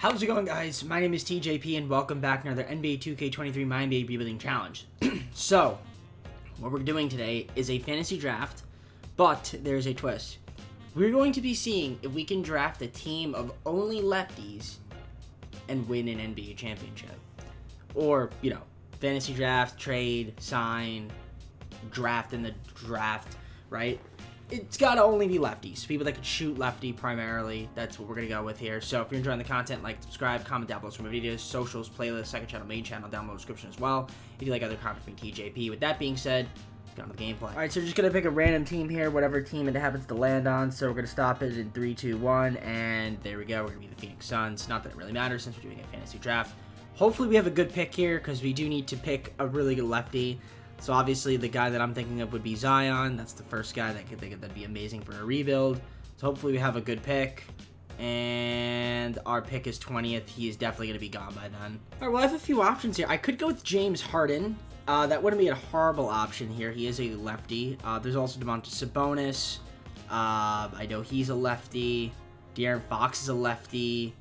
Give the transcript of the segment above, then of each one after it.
How's it going, guys? My name is TJP and welcome back to another NBA 2K23 MyNBA Rebuilding Challenge. So, what we're doing today is a fantasy draft, but there's a twist. We're going to be seeing if we can draft a team of only lefties and win an NBA championship. Or, fantasy draft, trade, sign, draft in the draft, right? It's got to only be lefties. People that can shoot lefty primarily. That's what we're going to go with here. So if you're enjoying the content, like, subscribe, comment down below for my videos, socials, playlists, second channel, main channel, down below description as well. If you like other content from TJP. With that being said, let's get on with the gameplay. Alright, so we're just going to pick a random team here, whatever team it happens to land on. So we're going to stop it in 3, 2, 1, and there we go. We're going to be the Phoenix Suns. Not that it really matters since we're doing a fantasy draft. Hopefully we have a good pick here because we do need to pick a really good lefty. So obviously the guy that I'm thinking of would be Zion. That's the first guy that I could think of that'd be amazing for a rebuild. So hopefully we have a good pick. And our pick is 20th. He is definitely going to be gone by then. All right, well, I have a few options here. I could go with James Harden. That wouldn't be a horrible option here. He is a lefty. There's also Domantas Sabonis. I know he's a lefty. De'Aaron Fox is a lefty.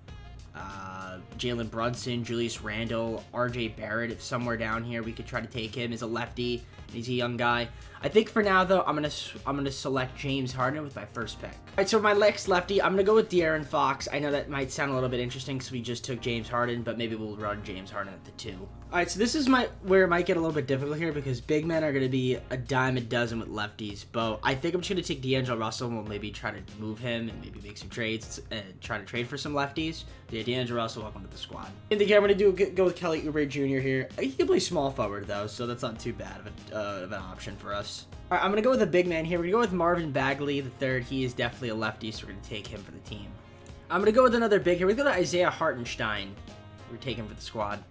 Jalen Brunson, Julius Randle, RJ Barrett, if somewhere down here we could try to take him as a lefty. He's a young guy. I think for now though, I'm gonna select James Harden with my first pick. All right, so for my next lefty, I'm gonna go with De'Aaron Fox. I know that might sound a little bit interesting because we just took James Harden, but maybe we'll run James Harden at the 2. All right, so this is where it might get a little bit difficult here because big men are gonna be a dime a dozen with lefties. But I think I'm just gonna take D'Angelo Russell and we'll maybe try to move him and maybe make some trades and try to trade for some lefties. Yeah, D'Angelo Russell, welcome to the squad. In the game, I'm gonna go with Kelly Oubre Jr. here. He can play small forward though, so that's not too bad of an option for us. All right, I'm going to go with a big man here. We're going to go with Marvin Bagley the third. He is definitely a lefty, so we're going to take him for the team. I'm going to go with another big here. We're going to go to Isaiah Hartenstein. We're taking him for the squad.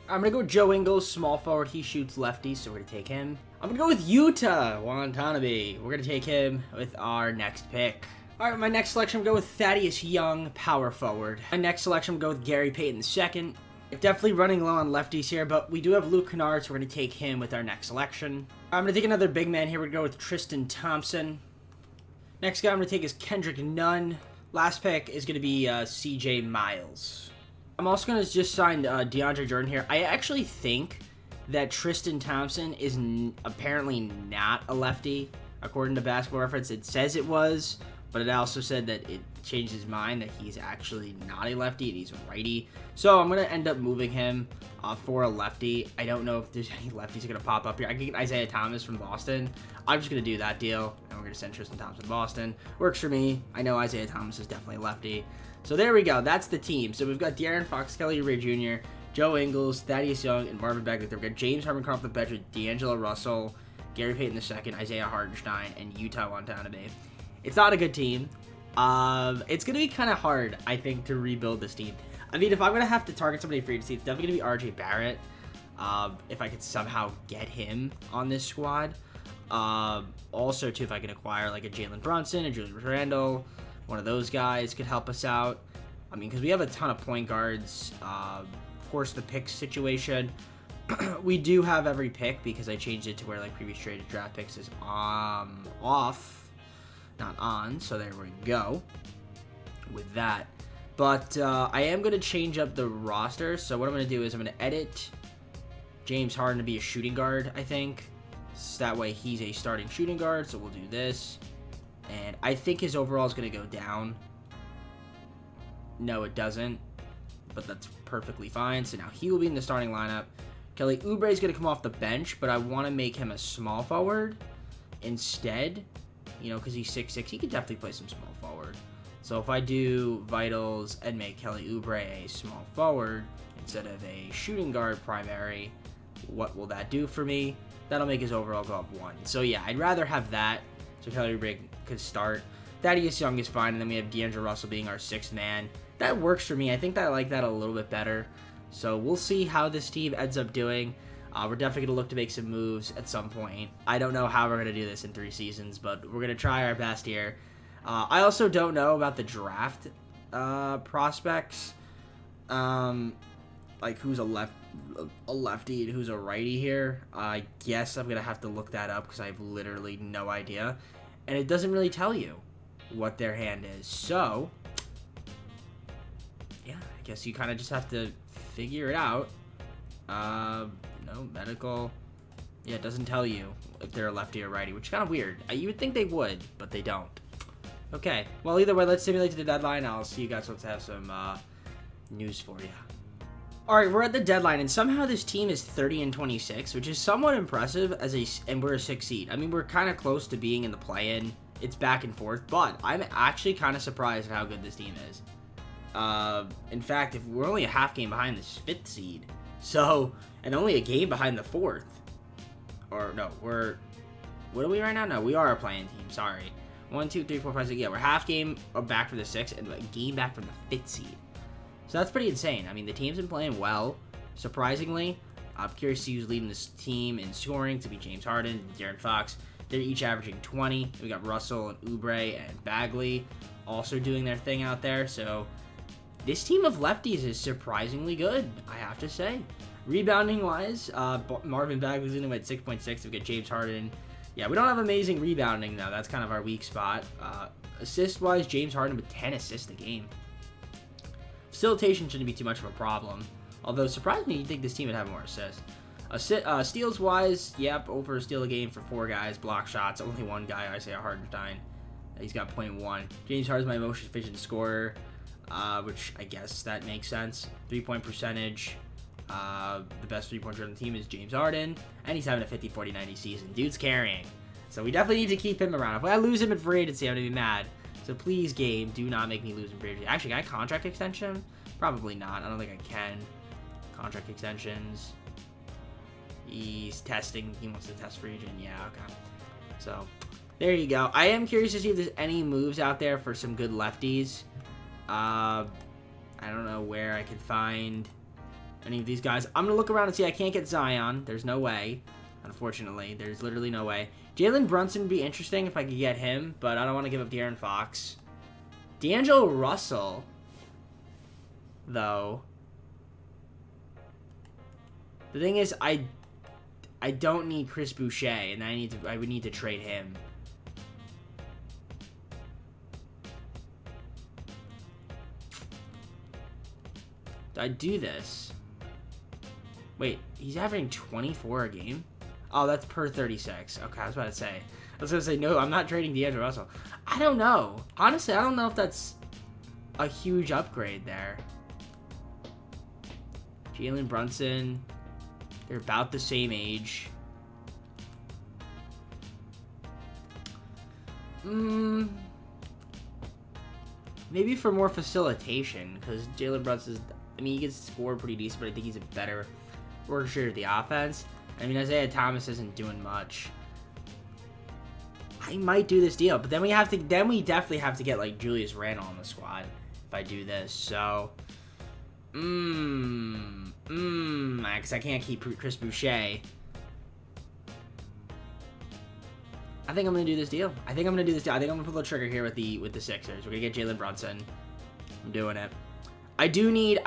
I'm going to go with Joe Ingles, small forward. He shoots lefties, so we're going to take him. I'm going to go with Yuta Watanabe. We're going to take him with our next pick. All right, my next selection, I'm going to go with Thaddeus Young, power forward. My next selection, I'm going to go with Gary Payton II. Definitely running low on lefties here, but we do have Luke Kennard, so we're going to take him with our next selection. I'm going to take another big man here. We're going to go with Tristan Thompson. Next guy I'm going to take is Kendrick Nunn. Last pick is going to be CJ Miles. I'm also going to just sign DeAndre Jordan here. I actually think that Tristan Thompson is apparently not a lefty. According to Basketball Reference, it says it was, but it also said that it changed his mind that he's actually not a lefty and he's a righty. So I'm going to end up moving him for a lefty. I don't know if there's any lefties going to pop up here. I could get Isaiah Thomas from Boston. I'm just going to do that deal, and we're going to send Tristan Thompson to Boston. Works for me. I know Isaiah Thomas is definitely a lefty. So there we go. That's the team. So we've got De'Aaron Fox, Kelly Oubre Jr., Joe Ingles, Thaddeus Young, and Marvin Bagley. We've got James Harden coming off the bench with D'Angelo Russell, Gary Payton II, Isaiah Hartenstein, and Yuta Watanabe. It's not a good team. It's going to be kind of hard, I think, to rebuild this team. I mean, if I'm going to have to target somebody for agency, it's definitely going to be RJ Barrett. If I could somehow get him on this squad. Also, too, if I can acquire like a Jalen Brunson, a Julius Randle, one of those guys could help us out. I mean, because we have a ton of point guards. Of course, the pick situation. We do have every pick because I changed it to where like previous traded draft picks is off, not on. So there we go with that. But I am going to change up the roster. So what I'm going to do is I'm going to edit James Harden to be a shooting guard, I think. So that way he's a starting shooting guard. So we'll do this. And I think his overall is going to go down. No, it doesn't. But that's perfectly fine. So now he will be in the starting lineup. Kelly Oubre is going to come off the bench, but I want to make him a small forward instead. Because he's 6'6", he could definitely play some small forward. So if I do vitals and make Kelly Oubre a small forward instead of a shooting guard primary, what will that do for me? That'll make his overall go up 1. So yeah, I'd rather have that so Kelly Oubre could start. Thaddeus Young is fine, and then we have D'Angelo Russell being our 6th man. That works for me. I think that I like that a little bit better. So we'll see how this team ends up doing. We're definitely going to look to make some moves at some point. I don't know how we're going to do this in 3 seasons, but we're going to try our best here. I also don't know about the draft prospects. Like who's a lefty and who's a righty here. I guess I'm going to have to look that up because I have literally no idea. And it doesn't really tell you what their hand is. So, yeah, I guess you kind of just have to figure it out. No, medical. Yeah, it doesn't tell you if they're a lefty or righty, which is kind of weird. You would think they would, but they don't. Okay, well, either way, let's simulate to the deadline. I'll see you guys once I have some news for you. All right, we're at the deadline, and somehow this team is 30-26, which is somewhat impressive and we're a 6 seed. I mean, we're kind of close to being in the play-in. It's back and forth, but I'm actually kind of surprised at how good this team is. In fact, if we're only a half game behind this 5th seed, so, and only a game behind the 4th. Or, no, what are we right now? No, we are a playing team, sorry. 1, 2, 3, 4, 5, 6, yeah, we're half game back from the 6th and a game back from the 5th seed. So that's pretty insane. I mean, the team's been playing well, surprisingly. I'm curious to see who's leading this team in scoring. To be James Harden and De'Aaron Fox. They're each averaging 20. We got Russell and Oubre and Bagley also doing their thing out there. So this team of lefties is surprisingly good, I have to say. Rebounding-wise, Marvin Bagley's in at 6.6. We got James Harden. Yeah, we don't have amazing rebounding, though. That's kind of our weak spot. Assist-wise, James Harden with 10 assists a game. Facilitation shouldn't be too much of a problem. Although, surprisingly, you'd think this team would have more assists. Steals-wise, yep, over a steal a game for 4 guys. Block shots, only 1 guy, Isaiah Hardenstein. He's got 0.1. James Harden's my most efficient scorer, which I guess that makes sense. 3-point percentage. The best 3-pointer on the team is James Harden, and he's having a 50, 40, 90 season. Dude's carrying. So we definitely need to keep him around. If I lose him in free agency, I'm going to be mad. So please, game, do not make me lose in free agency. Actually, can I contract extension? Probably not. I don't think I can. Contract extensions. He's testing. He wants to test free agent. Yeah, okay. So, there you go. I am curious to see if there's any moves out there for some good lefties. I don't know where I could find any of these guys. I'm going to look around and see. I can't get Zion. There's no way. Unfortunately, there's literally no way. Jalen Brunson would be interesting if I could get him, but I don't want to give up De'Aaron Fox. D'Angelo Russell, though. The thing is, I don't need Chris Boucher, and I would need to trade him. Did I do this? Wait, he's averaging 24 a game? Oh, that's per 36. Okay, I was about to say. I was going to say, no, I'm not trading D'Angelo Russell. I don't know. Honestly, I don't know if that's a huge upgrade there. Jalen Brunson. They're about the same age. Maybe for more facilitation, because Jalen Brunson's, I mean, he can score pretty decent, but I think he's a better orchestrator of the offense. I mean, Isaiah Thomas isn't doing much. I might do this deal, but then we definitely have to get like Julius Randle on the squad if I do this. So, because I can't keep Chris Boucher. I think I'm gonna do this deal. I think I'm gonna pull the trigger here with the Sixers. We're gonna get Jalen Brunson. I'm doing it. I do need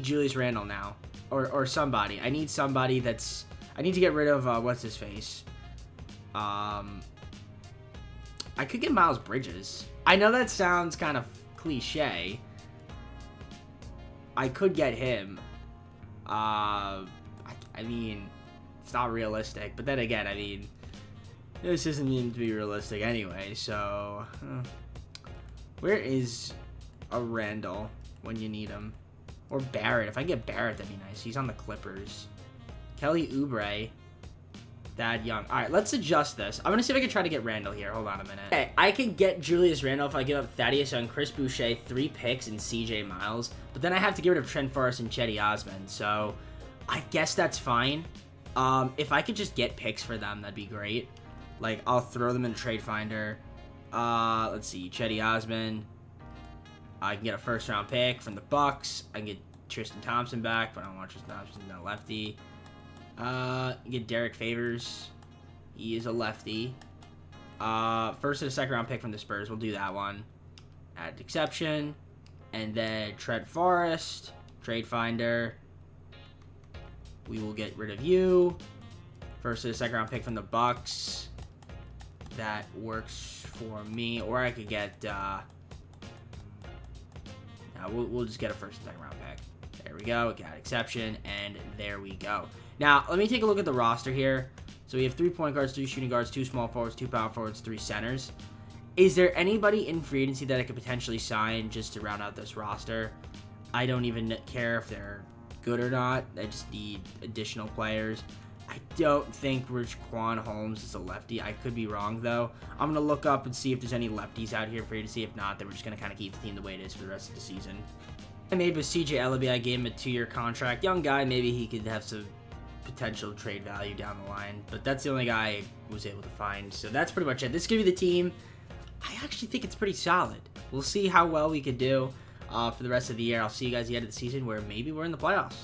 Julius Randle now, or somebody. I need somebody that's. I need to get rid of what's his face. I could get Miles Bridges. I know that sounds kind of cliche. I could get him. I mean, it's not realistic. But then again, I mean, this isn't meant to be realistic anyway. So, where is a Randall when you need him? Or Barrett. If I get Barrett, that'd be nice. He's on the Clippers. Kelly Oubre. Thad Young. All right, let's adjust this. I'm going to see if I can try to get Randall here. Hold on a minute. Okay, I can get Julius Randall if I give up Thaddeus Young, Chris Boucher, 3 picks, and CJ Miles. But then I have to get rid of Trent Forrest and Cedi Osman. So I guess that's fine. If I could just get picks for them, that'd be great. Like, I'll throw them in a trade finder. Let's see. Cedi Osman. I can get a first-round pick from the Bucks. I can get Tristan Thompson back, but I don't want Tristan Thompson, no lefty. Get Derek Favors. He is a lefty. First and a second round pick from the Spurs. We'll do that one. Add exception. And then Trent Forrest. Trade finder. We will get rid of you. First and a second round pick from the Bucks. That works for me. Or I could get, no, we'll just get a first and second round pick. There we go. Got exception, and there we go. Now, let me take a look at the roster here. So we have 3 point guards, 3 shooting guards, 2 small forwards, 2 power forwards, 3 centers. Is there anybody in free agency that I could potentially sign just to round out this roster? I don't even care if they're good or not. I just need additional players. I don't think Richaun Holmes is a lefty. I could be wrong, though. I'm going to look up and see if there's any lefties out here for you to see. If not, then we're just going to kind of keep the team the way it is for the rest of the season. I made with CJ Ellaby. I gave him a 2-year contract. Young guy, maybe he could have some potential trade value down the line. But that's the only guy I was able to find. So that's pretty much it. This is going to be the team. I actually think it's pretty solid. We'll see how well we could do for the rest of the year. I'll see you guys at the end of the season where maybe we're in the playoffs.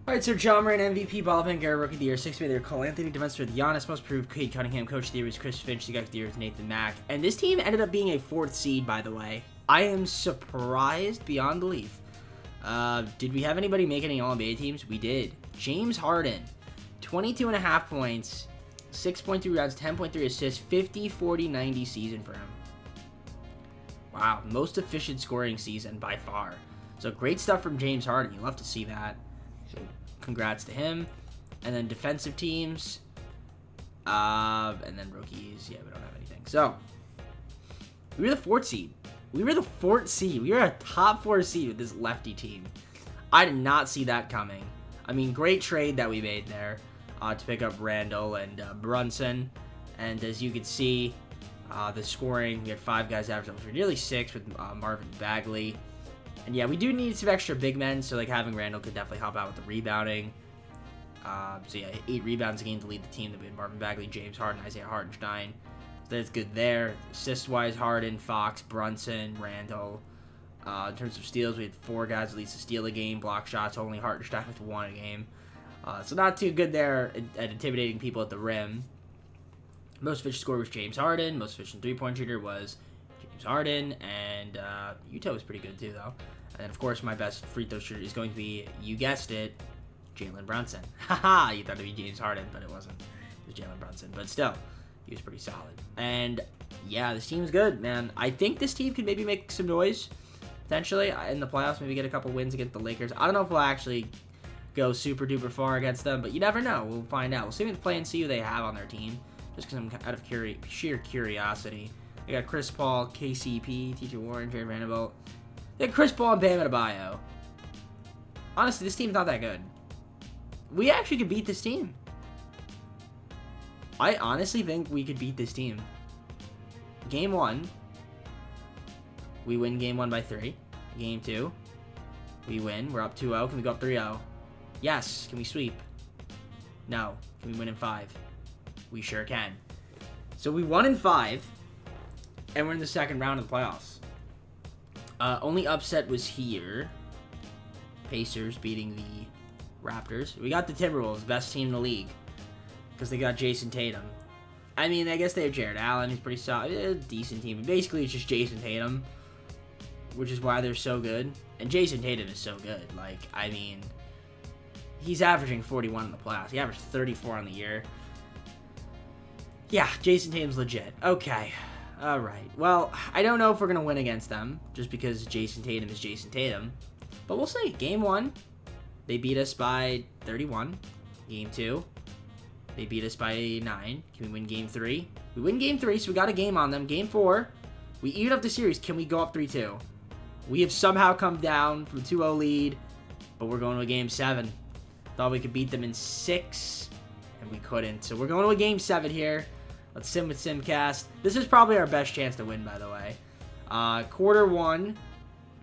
All right, so John Moran, MVP, Ball Pinker, Rookie of the Year, 6th man there, Cole Anthony, Defense with Giannis, Most Improved, Cade Cunningham, Coach of the Year was Chris Finch, the Guy of the Year was Nathan Mack. And this team ended up being a 4th seed, by the way. I am surprised beyond belief. Did we have anybody make any All-NBA teams? We did. James Harden, 22.5 points, 6.3 rebounds, 10.3 assists, 50, 40, 90 season for him. Wow, most efficient scoring season by far. So great stuff from James Harden. You love to see that. So congrats to him. And then defensive teams. And then rookies. Yeah, we don't have anything. So we were the 4th seed. We were the 4th seed. We were a top 4 seed with this lefty team. I did not see that coming. I mean, great trade that we made there to pick up Randall and Brunson. And as you can see, the scoring, we had 5 guys average for nearly 6 with Marvin Bagley. And yeah, we do need some extra big men, so like having Randall could definitely help out with the rebounding. So yeah, 8 rebounds a game to lead the team. That we had Marvin Bagley, James Harden, Isaiah Hartenstein. So that's good there. Assist-wise, Harden, Fox, Brunson, Randall. In terms of steals, we had 4 guys at least to steal a game. Block shots, only Hartenstein with 1 a game. So not too good there at intimidating people at the rim. Most efficient scorer was James Harden. Most efficient 3-point shooter was James Harden. And Utah was pretty good too, though. And then, of course, my best free throw shooter is going to be, you guessed it, Jalen Brunson. Haha, you thought it would be James Harden, but it wasn't. It was Jalen Brunson. But still, he was pretty solid. And, yeah, this team's good, man. I think this team could maybe make some noise, potentially, in the playoffs. Maybe get a couple wins against the Lakers. I don't know if we'll actually go super-duper far against them, but you never know. We'll find out. We'll see if we can play and see who they have on their team, just because I'm out of sheer curiosity. They got Chris Paul, KCP, T.J. Warren, Jared Vanderbilt. They got Chris Paul and Bam Adebayo. Honestly, this team's not that good. We actually could beat this team. I honestly think we could beat this team. Game 1, we win game 1 by 3. Game 2, we win. We're up 2-0. Can we go up 3-0? Yes. Can we sweep? No. Can we win in 5? We sure can. So we won in 5, and we're in the second round of the playoffs. Only upset was here. Pacers beating the Raptors. We got the Timberwolves, best team in the league, because they got Jason Tatum. I mean, I guess they have Jared Allen, who's pretty solid. A decent team. But basically, it's just Jason Tatum, which is why they're so good. And Jason Tatum is so good. Like, I mean, he's averaging 41 in the playoffs. He averaged 34 on the year. Yeah, Jason Tatum's legit. Okay. All right. Well, I don't know if we're going to win against them, just because Jason Tatum is Jason Tatum. But we'll see. Game 1, they beat us by 31. Game 2, they beat us by 9. Can we win Game 3? We win Game 3, so we got a game on them. Game 4, we even up the series. Can we go up 3-2? We have somehow come down from 2-0 lead, but we're going to a Game 7. Thought we could beat them in 6, and we couldn't. So we're going to a Game 7 here. Let's sim with Simcast. This is probably our best chance to win, by the way. Quarter 1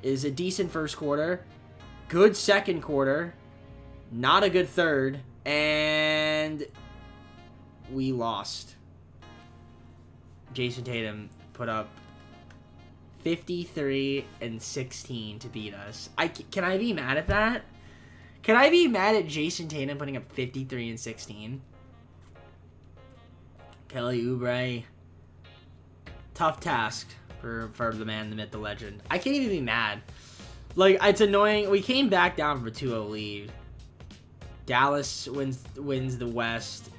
is a decent first quarter. Good second quarter. Not a good third. And we lost. Jason Tatum put up 53 and 16 to beat us. Can I be mad at that? Can I be mad at Jason Tatum putting up 53 and 16? Kelly Oubre. Tough task for the man, the myth, the legend. I can't even be mad. Like, it's annoying. We came back down from a 2-0 lead. Dallas wins the West.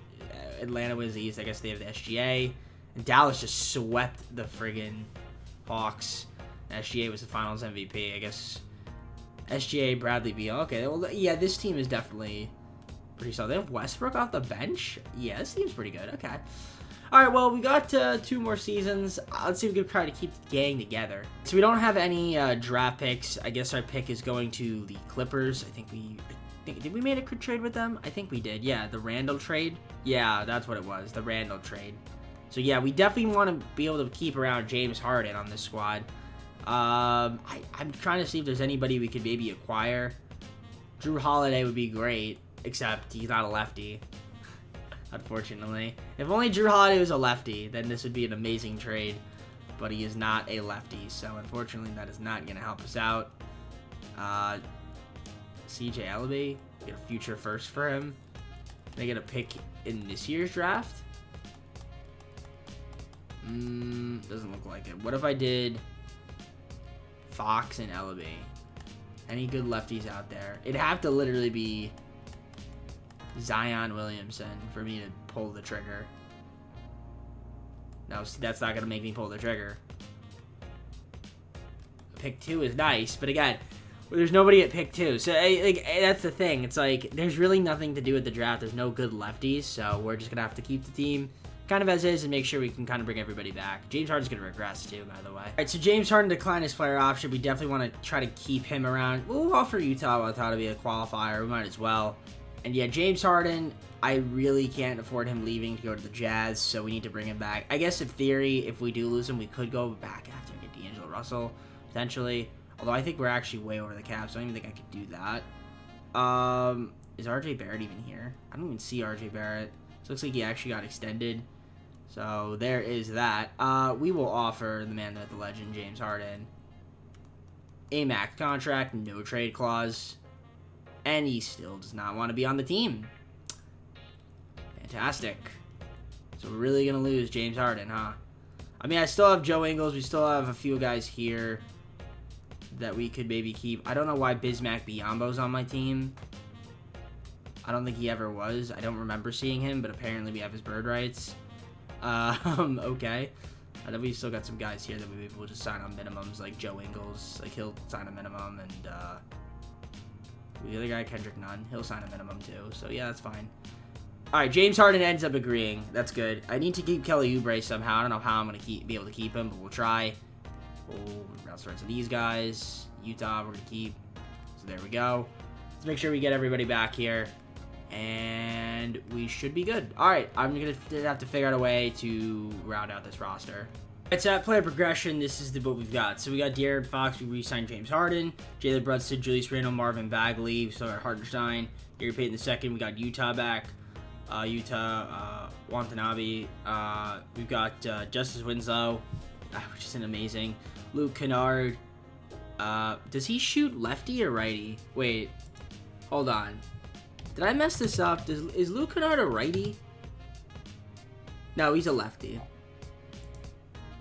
Atlanta wins the East. I guess they have the SGA. And Dallas just swept the friggin' Hawks. SGA was the Finals MVP. I guess SGA, Bradley Beal. Okay, well, yeah, this team is definitely pretty solid. They have Westbrook off the bench? Yeah, this team's pretty good. Okay. All right, well, we got 2 more seasons. Let's see if we can try to keep the gang together. So we don't have any draft picks. I guess our pick is going to the Clippers. Did we make a trade with them? I think we did. Yeah, the Randall trade. Yeah, that's what it was, the Randall trade. So, yeah, we definitely want to be able to keep around James Harden on this squad. I'm trying to see if there's anybody we could maybe acquire. Drew Holiday would be great, except he's not a lefty, unfortunately. If only Drew Holiday was a lefty, then this would be an amazing trade. But he is not a lefty, so unfortunately that is not going to help us out. CJ Ellaby, get a future first for him. They get a pick in this year's draft. Doesn't look like it. What if I did Fox and Ellaby? Any good lefties out there? It'd have to literally be Zion Williamson for me to pull the trigger. No, that's not going to make me pull the trigger. Pick 2 is nice, but again, there's nobody at pick 2. So, like, that's the thing. It's like, there's really nothing to do with the draft. There's no good lefties, so we're just going to have to keep the team kind of as is and make sure we can kind of bring everybody back. James Harden's going to regress too, by the way. All right, so James Harden declined his player option. We definitely want to try to keep him around. We'll offer Utah what I thought to be a qualifier. We might as well. And yeah, James Harden, I really can't afford him leaving to go to the Jazz, so we need to bring him back. I guess in theory, if we do lose him, we could go back after and get D'Angelo Russell, potentially. Although I think we're actually way over the cap, so I don't even think I could do that. Is RJ Barrett even here? I don't even see RJ Barrett. So it looks like he actually got extended. So there is that. We will offer the man, the legend, James Harden, a max contract, no trade clause, and he still does not want to be on the team. Fantastic. So we're really going to lose James Harden, huh? I mean, I still have Joe Ingles. We still have a few guys here that we could maybe keep. I don't know why Bismack Biyombo's on my team. I don't think he ever was. I don't remember seeing him, but apparently we have his bird rights. Okay. And then we still got some guys here that we maybe will just sign on minimums, like Joe Ingles. Like, he'll sign a minimum, and, the other guy, Kendrick Nunn, he'll sign a minimum, too. So, yeah, that's fine. Alright, James Harden ends up agreeing. That's good. I need to keep Kelly Oubre somehow. I don't know how I'm going to be able to keep him, but we'll try. We'll bounce the rest of these guys. Utah, we're going to keep. So, there we go. Let's make sure we get everybody back here. And we should be good. Alright, I'm going to have to figure out a way to round out this roster. It's at player progression. This is what we've got. So we got De'Aaron Fox. We re-signed James Harden. Jalen Brunson, Julius Randle, Marvin Bagley. We still got Hartenstein. Gary Payton II. We got Utah back. Watanabe. We've got Justice Winslow, which isn't amazing. Luke Kennard. Does he shoot lefty or righty? Wait. Hold on. Did I mess this up? Is Luke Kennard a righty? No, he's a lefty.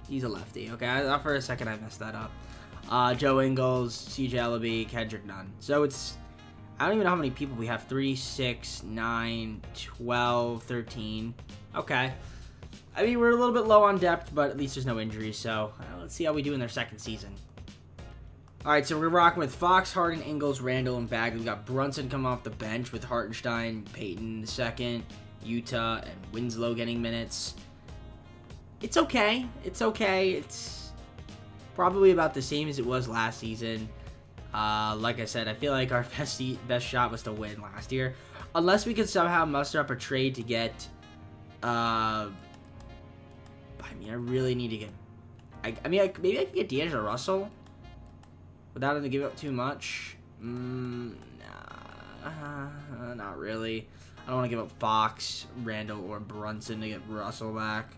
He's a lefty. Okay, I thought for a second I messed that up. Joe Ingles, CJ Ellaby, Kendrick Nunn. So it's... I don't even know how many people we have. 3, 6, 9, 12, 13. Okay. I mean, we're a little bit low on depth, but at least there's no injuries. So let's see how we do in their second season. All right, so we're rocking with Fox, Harden, Ingles, Randle, and Bagley. We got Brunson coming off the bench with Hartenstein, Payton II, Utah, and Winslow getting minutes. It's okay. It's okay. It's probably about the same as it was last season. Like I said, I feel like our best shot was to win last year. Unless we could somehow muster up a trade to get... I mean, I really need to get... maybe I could get D'Angelo Russell without having to give up too much. Nah, not really. I don't want to give up Fox, Randall, or Brunson to get Russell back.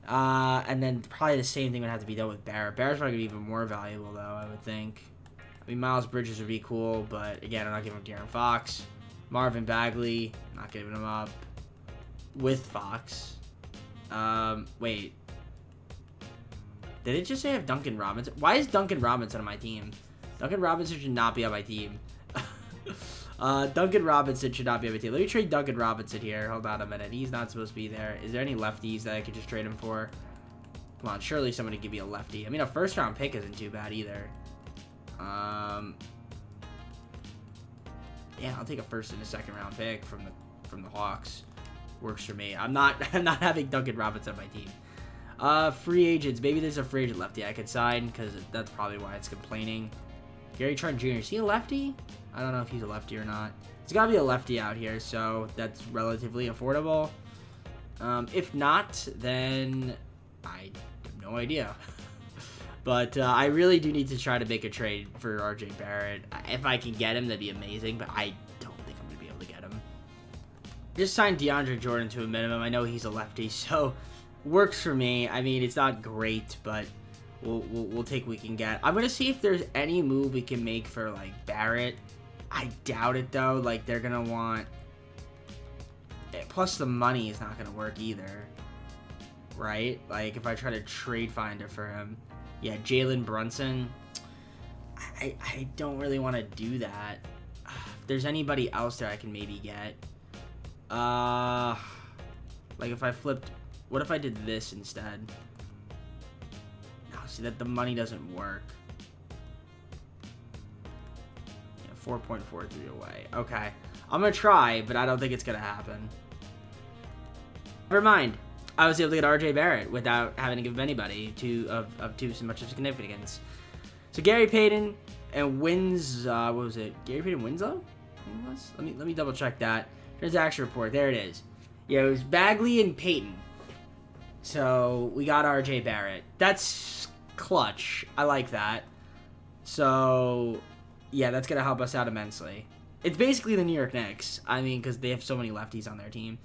And then probably the same thing would have to be done with Barrett. Barrett's probably going to be even more valuable, though, I would think. I mean, Miles Bridges would be cool, but again, I'm not giving up De'Aaron Fox. Marvin Bagley, not giving him up. With Fox. Wait. Did it just say I have Duncan Robinson? Why is Duncan Robinson on my team? Duncan Robinson should not be on my team. Duncan Robinson should not be on my team. Let me trade Duncan Robinson here. Hold on a minute. He's not supposed to be there. Is there any lefties that I could just trade him for? Come on, surely somebody give me a lefty. I mean, a first-round pick isn't too bad either. Yeah, I'll take a first and a second round pick from the Hawks. Works for me. I'm not having Duncan Robinson on my team. Free agents. Maybe there's a free agent lefty I could sign, because that's probably why it's complaining. Gary Trent Jr. Is he a lefty? I don't know if he's a lefty or not. It's got to be a lefty out here, so that's relatively affordable. If not, then I have no idea. But I really do need to try to make a trade for RJ Barrett. If I can get him, that'd be amazing, but I don't think I'm going to be able to get him. Just signed DeAndre Jordan to a minimum. I know he's a lefty, so works for me. I mean, it's not great, but we'll take what we can get. I'm going to see if there's any move we can make for, like, Barrett. I doubt it, though. Like, they're going to want... Plus, the money is not going to work either. Right? Like, if I try to trade finder for him. Yeah, Jalen Brunson. I don't really want to do that. If there's anybody else there I can maybe get. Like, if I flipped... What if I did this instead? No, see, that the money doesn't work. 4.43 away. Okay. I'm going to try, but I don't think it's going to happen. Never mind. I was able to get RJ Barrett without having to give anybody of too much of significance. So Gary Payton and what was it? Gary Payton Winslow? Let me double check that. Transaction report. There it is. Yeah, it was Bagley and Payton. So we got RJ Barrett. That's clutch. I like that. So yeah, that's going to help us out immensely. It's basically the New York Knicks. I mean, because they have so many lefties on their team.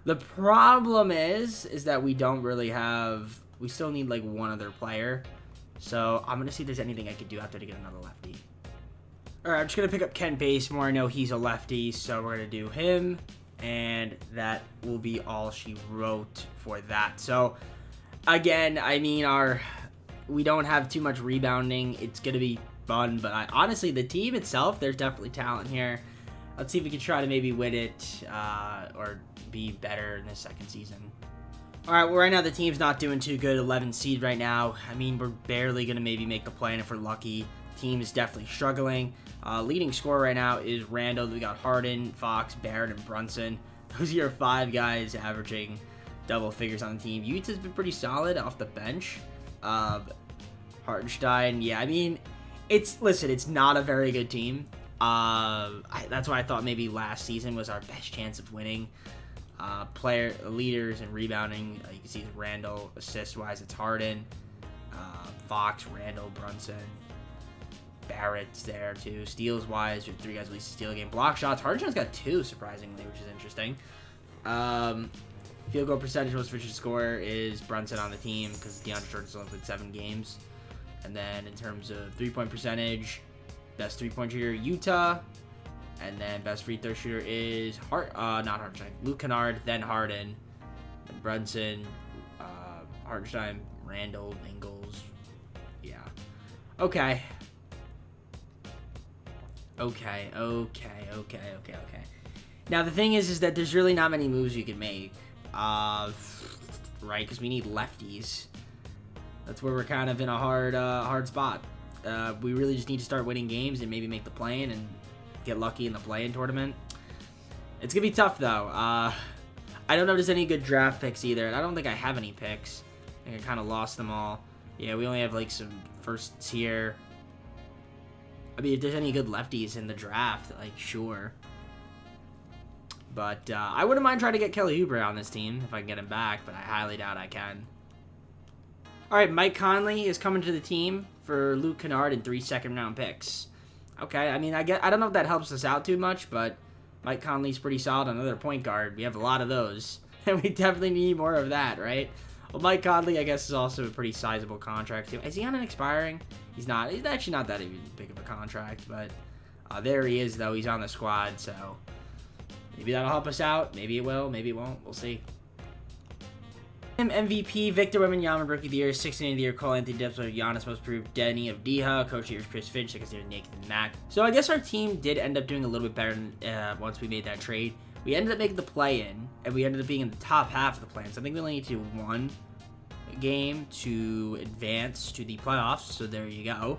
The problem is that we don't really have... We still need, like, one other player. So I'm going to see if there's anything I could do after to get another lefty. Alright, I'm just going to pick up Ken Basemore. I know he's a lefty, so we're going to do him. And that will be all she wrote for that. So, again, I mean, we don't have too much rebounding. It's going to be fun, but honestly, the team itself, there's definitely talent here. Let's see if we can try to maybe win it or be better in the second season. All right, well, right now the team's not doing too good. 11 seed right now. I mean, we're barely going to maybe make the play, and if we're lucky, team is definitely struggling. Leading scorer right now is Randall. We got Harden, Fox, Barrett, and Brunson. Those are your 5 guys averaging double figures on the team. Utah's been pretty solid off the bench. Hartenstein, yeah, I mean, it's not a very good team. That's why I thought maybe last season was our best chance of winning. Player leaders and rebounding, you can see Randall. Assist wise, it's Harden, Fox, Randall, Brunson, Barrett's there too. Steals wise, your 3 guys at least steal a game. Block shots, Hardenstein's got 2 surprisingly, which is interesting. Field goal percentage, most efficient scorer is Brunson on the team because DeAndre Jordan's only played 7 games. And then in terms of 3-point percentage, best 3-point shooter, Utah. And then best free throw shooter is not Hartenstein, Luke Kennard, then Harden, then Brunson, Hartenstein, Randall, Ingles. Yeah. Okay. Now the thing is that there's really not many moves you can make, right? Because we need lefties. That's where we're kind of in a hard spot. We really just need to start winning games and maybe make the play-in and get lucky in the play-in tournament. It's gonna be tough though. I don't know if there's any good draft picks either, and I don't think I have any picks. I think I kind of lost them all. Yeah, we only have like some firsts here. I mean, if there's any good lefties in the draft, like, sure. But I wouldn't mind trying to get Kelly Oubre on this team if I can get him back, but I highly doubt I can. All right, Mike Conley is coming to the team for Luke Kennard and 3 second-round picks. Okay, I mean, I don't know if that helps us out too much, but Mike Conley's pretty solid. Another point guard. We have a lot of those, and we definitely need more of that, right? Well, Mike Conley, I guess, is also a pretty sizable contract, too. Is he on an expiring? He's not. He's actually not that even big of a contract, but there he is, though. He's on the squad, so maybe that'll help us out. Maybe it will. Maybe it won't. We'll see. MVP, Victor Wembanyama, Rookie of the Year, 16th of the Year, Cole Anthony Depso, Giannis Most Improved, Denny of Diha, Coach of the Year, Chris Finch, Second Year, Nathan Mack. So I guess our team did end up doing a little bit better once we made that trade. We ended up making the play-in, and we ended up being in the top half of the play-in. So I think we only need to do 1 game to advance to the playoffs, so there you go.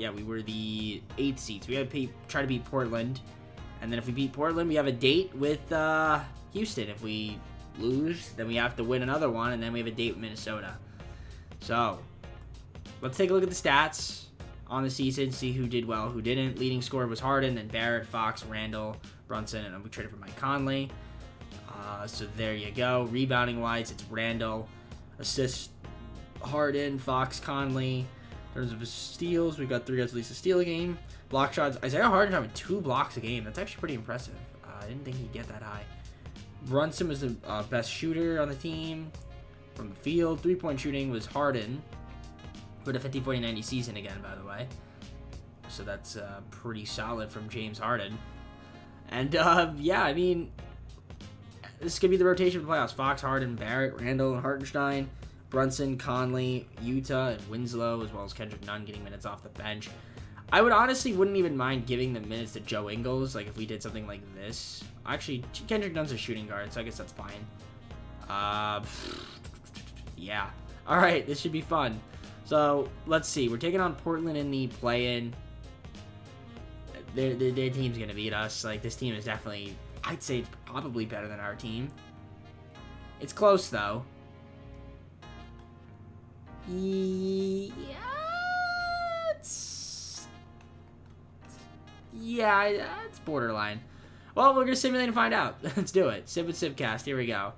yeah, we were the 8th seed. So we got to try to beat Portland. And then if we beat Portland, we have a date with Houston. If we lose, then we have to win another one, and then we have a date with Minnesota. So let's take a look at the stats on the season, see who did well, who didn't. Leading scorer was Harden, then Barrett, Fox, Randall, Brunson, and we traded for Mike Conley. So there you go. Rebounding wise, it's Randall. Assists, Harden, Fox, Conley. In terms of his steals, we got 3 guys at least a steal a game. Block shots, Isaiah Harden having 2 blocks a game. That's actually pretty impressive. I didn't think he'd get that high. Brunson was the best shooter on the team from the field. 3-point shooting was Harden. With a 50-40-90 season again, by the way. So that's pretty solid from James Harden. And, yeah, I mean, this could be the rotation of the playoffs. Fox, Harden, Barrett, Randall, and Hartenstein. Brunson, Conley, Utah, and Winslow, as well as Kendrick Nunn getting minutes off the bench. I would honestly wouldn't even mind giving the minutes to Joe Ingles, like if we did something like this. Actually, Kendrick Nunn's a shooting guard, so I guess that's fine. Yeah. All right, this should be fun. So, let's see. We're taking on Portland in the play-in. Their team's going to beat us. Like, this team is definitely, I'd say it's probably better than our team. It's close, though. Yeah, it's borderline. Well, we're going to simulate and find out. Let's do it. Sim with Simcast. Here we go.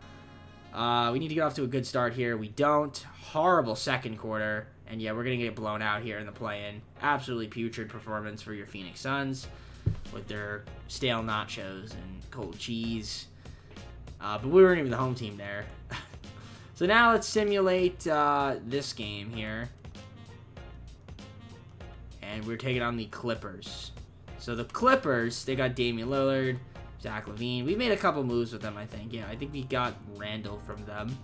We need to get off to a good start here. We don't. Horrible second quarter. And yeah, we're going to get blown out here in the play-in. Absolutely putrid performance for your Phoenix Suns with their stale nachos and cold cheese. But we weren't even the home team there. So now let's simulate this game here. And we're taking on the Clippers. So the Clippers, they got Damian Lillard, Zach LaVine. We made a couple moves with them, I think. Yeah, I think we got Randall from them.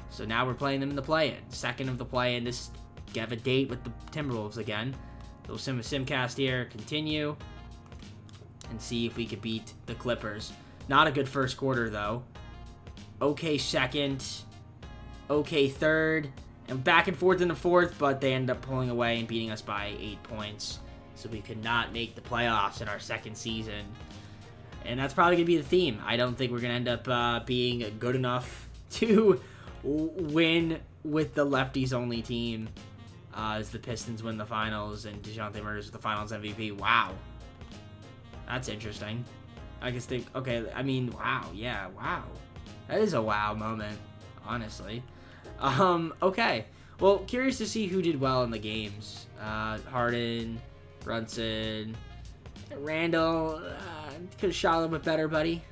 So now we're playing them in the play-in. Second of the play-in. This have a date with the Timberwolves again. So Simcast here. Continue. And see if we could beat the Clippers. Not a good first quarter, though. Okay second. Okay third. And back and forth in the fourth, but they ended up pulling away and beating us by 8 points. So we could not make the playoffs in our second season. And that's probably going to be the theme. I don't think we're going to end up being good enough to win with the lefties only team as the Pistons win the finals and DeJounte Murray's the finals MVP. Wow. That's interesting. I guess they... Okay, I mean, wow. Yeah, wow. That is a wow moment, honestly. Okay. Well, curious to see who did well in the games. Harden, Brunson, Randall. Could have shot a little bit better, buddy.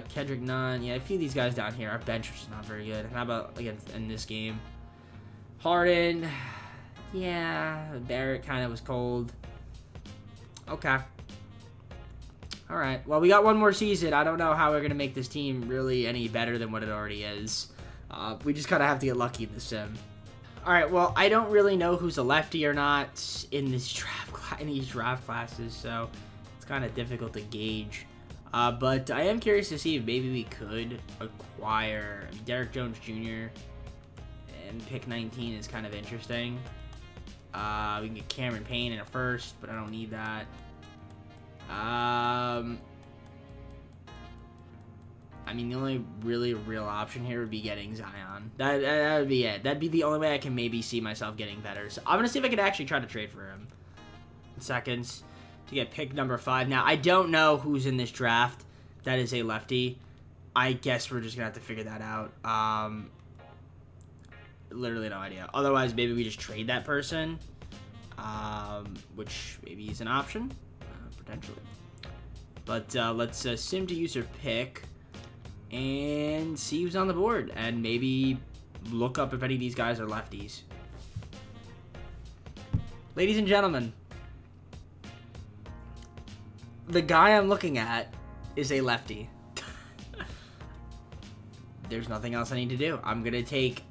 Kendrick Nunn. Yeah, a few of these guys down here. Our bench was not very good. How about against in this game? Harden. Yeah, Barrett kind of was cold. Okay. All right. Well, we got one more season. I don't know how we're going to make this team really any better than what it already is. We just kind of have to get lucky in the sim. All right. Well, I don't really know who's a lefty or not in this these draft classes, so it's kind of difficult to gauge. But I am curious to see if maybe we could acquire Derek Jones Jr. and pick 19 is kind of interesting. We can get Cameron Payne in a first, but I don't need that. I mean, the only really real option here would be getting Zion. That would be it. That'd be the only way I can maybe see myself getting better. So I'm going to see if I can actually try to trade for him. Seconds to get pick number 5. Now, I don't know who's in this draft that is a lefty. I guess we're just going to have to figure that out. Literally no idea. Otherwise, maybe we just trade that person, which maybe is an option, potentially. But let's sim to user pick and see who's on the board, and maybe look up if any of these guys are lefties. Ladies and gentlemen, the guy I'm looking at is a lefty. There's nothing else I need to do. I'm gonna take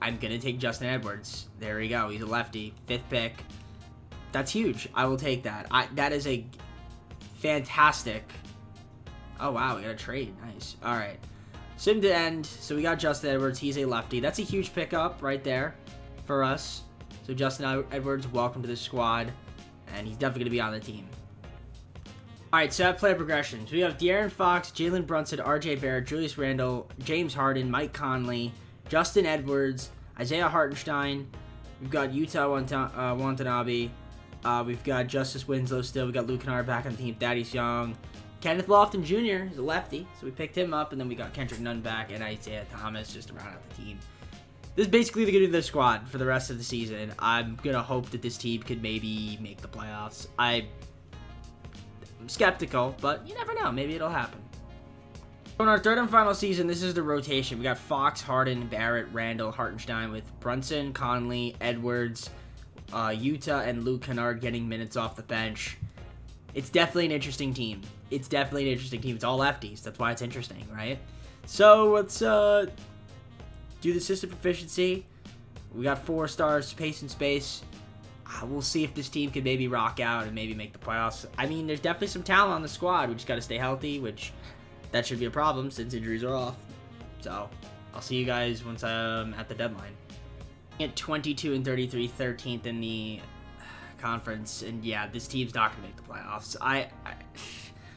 Justin Edwards. There we go. He's a lefty. 5th pick. That's huge. I will take that. That is a fantastic. Oh wow, we got a trade. Nice. All right. Sim to end. So we got Justin Edwards. He's a lefty. That's a huge pickup right there for us. So Justin Edwards, welcome to the squad, and he's definitely going to be on the team. All right, so player progressions. We have De'Aaron Fox, Jalen Brunson, RJ Barrett, Julius Randle, James Harden, Mike Conley, Justin Edwards, Isaiah Hartenstein. We've got Yuta Watanabe. We've got Justice Winslow still. We've got Luke Kennard back on the team. Thaddeus Young. Kenneth Lofton Jr. is a lefty, so we picked him up. And then we got Kendrick Nunn back and Isaiah Thomas just to round out the team. This is basically going to be the squad for the rest of the season. I'm going to hope that this team could maybe make the playoffs. I'm skeptical, but you never know. Maybe it'll happen. So in our third and final season, this is the rotation. We got Fox, Harden, Barrett, Randall, Hartenstein with Brunson, Conley, Edwards, Yuta, and Luke Kennard getting minutes off the bench. It's definitely an interesting team. It's all lefties. That's why it's interesting, right? So let's do the system proficiency. We got 4 stars, pace and space. We'll see if this team can maybe rock out and maybe make the playoffs. I mean, there's definitely some talent on the squad. We just got to stay healthy, which that should be a problem since injuries are off. So I'll see you guys once I'm at the deadline. At 22-33, 13th in the conference, and yeah, this team's not gonna make the playoffs.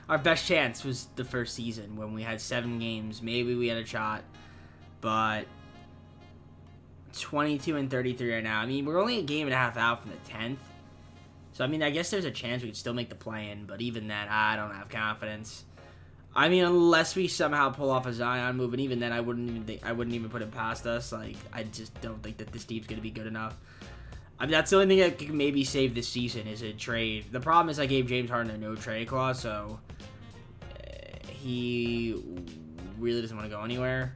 Our best chance was the first season when we had 7 games. Maybe we had a shot, but 22-33 right now. I mean, we're only a game and a half out from the 10th. So, I mean, I guess there's a chance we could still make the play-in, but even then, I don't have confidence. I mean, unless we somehow pull off a Zion move, and even then, I wouldn't even put it past us. Like, I just don't think that this team's going to be good enough. I mean, that's the only thing that could maybe save this season is a trade. The problem is I gave James Harden a no-trade clause, so he really doesn't want to go anywhere.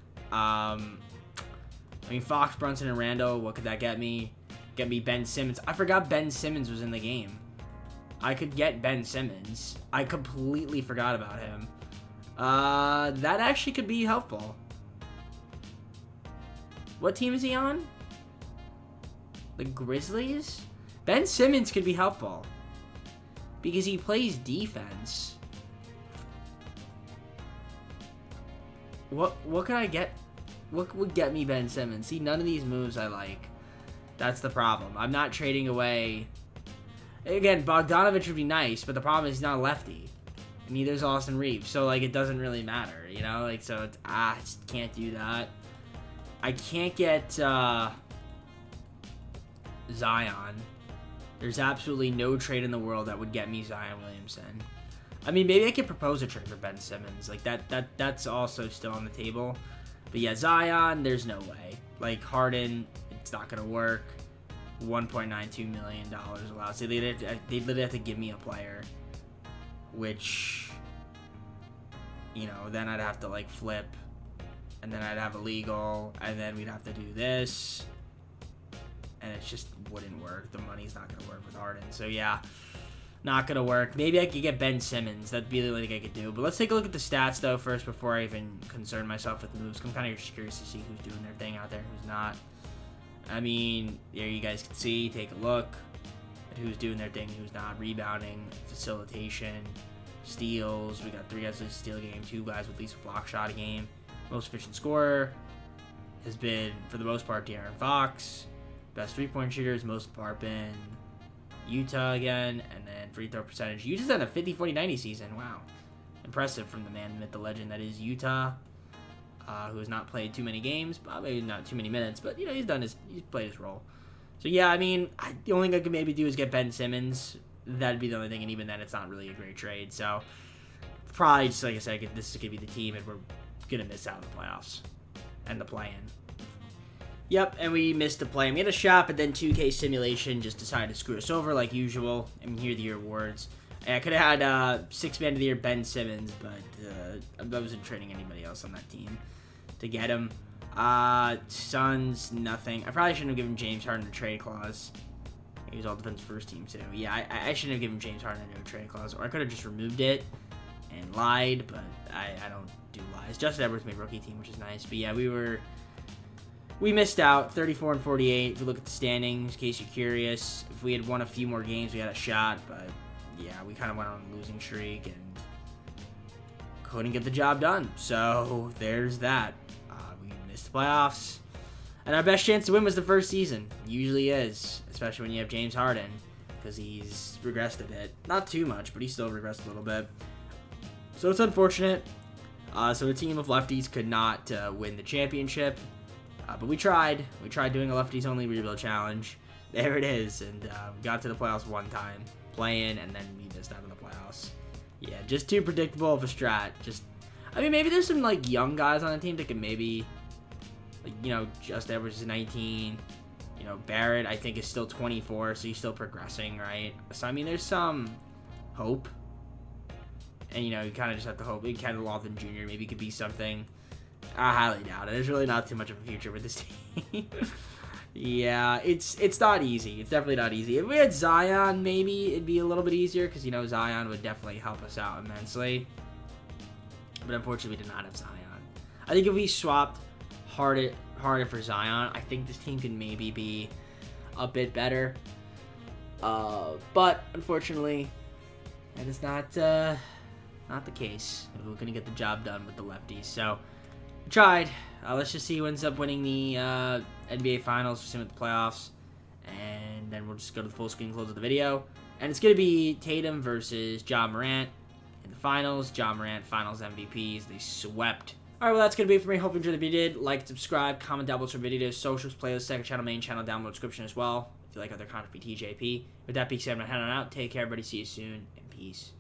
I mean, Fox, Brunson, and Randall, what could that get me? Get me Ben Simmons. I forgot Ben Simmons was in the game. I could get Ben Simmons. I completely forgot about him. That actually could be helpful. What team is he on? The Grizzlies? Ben Simmons could be helpful. Because he plays defense. What could I get? What would get me Ben Simmons? See, none of these moves I like. That's the problem. I'm not trading away. Again, Bogdanovich would be nice, but the problem is he's not a lefty. And neither is Austin Reeves. So, like, it doesn't really matter, you know? Like, so, it's, I just can't do that. I can't get Zion. There's absolutely no trade in the world that would get me Zion Williamson. I mean, maybe I could propose a trade for Ben Simmons. Like, that's also still on the table. But yeah, Zion, there's no way. Like, Harden, it's not going to work. $1.92 million allowed. So they literally have to give me a player. Which, you know, then I'd have to, like, flip. And then I'd have a legal. And then we'd have to do this. And it just wouldn't work. The money's not going to work with Harden. So, yeah, not going to work. Maybe I could get Ben Simmons. That'd be the only thing I could do. But let's take a look at the stats, though, first before I even concern myself with moves. I'm kind of just curious to see who's doing their thing out there, who's not. I mean, there you guys can see. Take a look at who's doing their thing, who's not. Rebounding, facilitation, steals. We got 3 guys with a steal game, 2 guys with at least a block shot a game. Most efficient scorer has been, for the most part, De'Aaron Fox. Best three-point shooters, most part been Yuta again, and then free throw percentage. Yuta's done a 50-40-90 season. Wow. Impressive from the man, myth, the legend that is Yuta, who has not played too many games, probably not too many minutes, but, you know, he's played his role. So, yeah, I mean, the only thing I could maybe do is get Ben Simmons. That'd be the only thing, and even then, it's not really a great trade. So, probably, just like I said, this is going to be the team, and we're going to miss out on the playoffs and the play-in. Yep, and we missed the play. We had a shot, but then 2K Simulation just decided to screw us over like usual. And here are the awards. I could have had 6th Man of the Year Ben Simmons, but I wasn't trading anybody else on that team to get him. Suns, nothing. I probably shouldn't have given James Harden a trade clause. He was all defense first team too. Yeah, I shouldn't have given James Harden a no trade clause, or I could have just removed it and lied, but I don't do lies. Justin Edwards made rookie team, which is nice. But yeah, we missed out, 34-48. If you look at the standings, in case you're curious, if we had won a few more games, we had a shot. But, yeah, we kind of went on a losing streak and couldn't get the job done. So, there's that. We missed the playoffs. And our best chance to win was the first season. Usually is, especially when you have James Harden, because he's regressed a bit. Not too much, but he still regressed a little bit. So it's unfortunate. So the team of lefties could not win the championship. But we tried. We tried doing a lefties only rebuild challenge. There it is. And we got to the playoffs one time, playing, and then we missed out on the playoffs. Yeah, just too predictable of a strat. I mean, maybe there's some like young guys on the team that could maybe, like, you know, Just Edwards is 19. You know, Barrett, I think, is still 24, so he's still progressing, right? So, I mean, there's some hope. And, you know, you kind of just have to hope. Ken Lawton Jr. maybe could be something. I highly doubt it. There's really not too much of a future with this team. Yeah, it's not easy. It's definitely not easy. If we had Zion, maybe it'd be a little bit easier, because, you know, Zion would definitely help us out immensely. But unfortunately, we did not have Zion. I think if we swapped Harden for Zion, I think this team can maybe be a bit better. But unfortunately, that is not the case. We're going to get the job done with the lefties. So, we tried. Let's just see who ends up winning the NBA Finals. We'll see with the playoffs. And then we'll just go to the full screen close of the video. And it's going to be Tatum versus Ja Morant in the finals. Ja Morant, finals MVPs. They swept. Alright, well, that's going to be it for me. Hope you enjoyed the video. Like, subscribe, comment down below for videos, socials, playlist, second channel, main channel, down below description as well. If you like other content, be TJP. With that being said, I'm going to head on out. Take care, everybody. See you soon, and peace.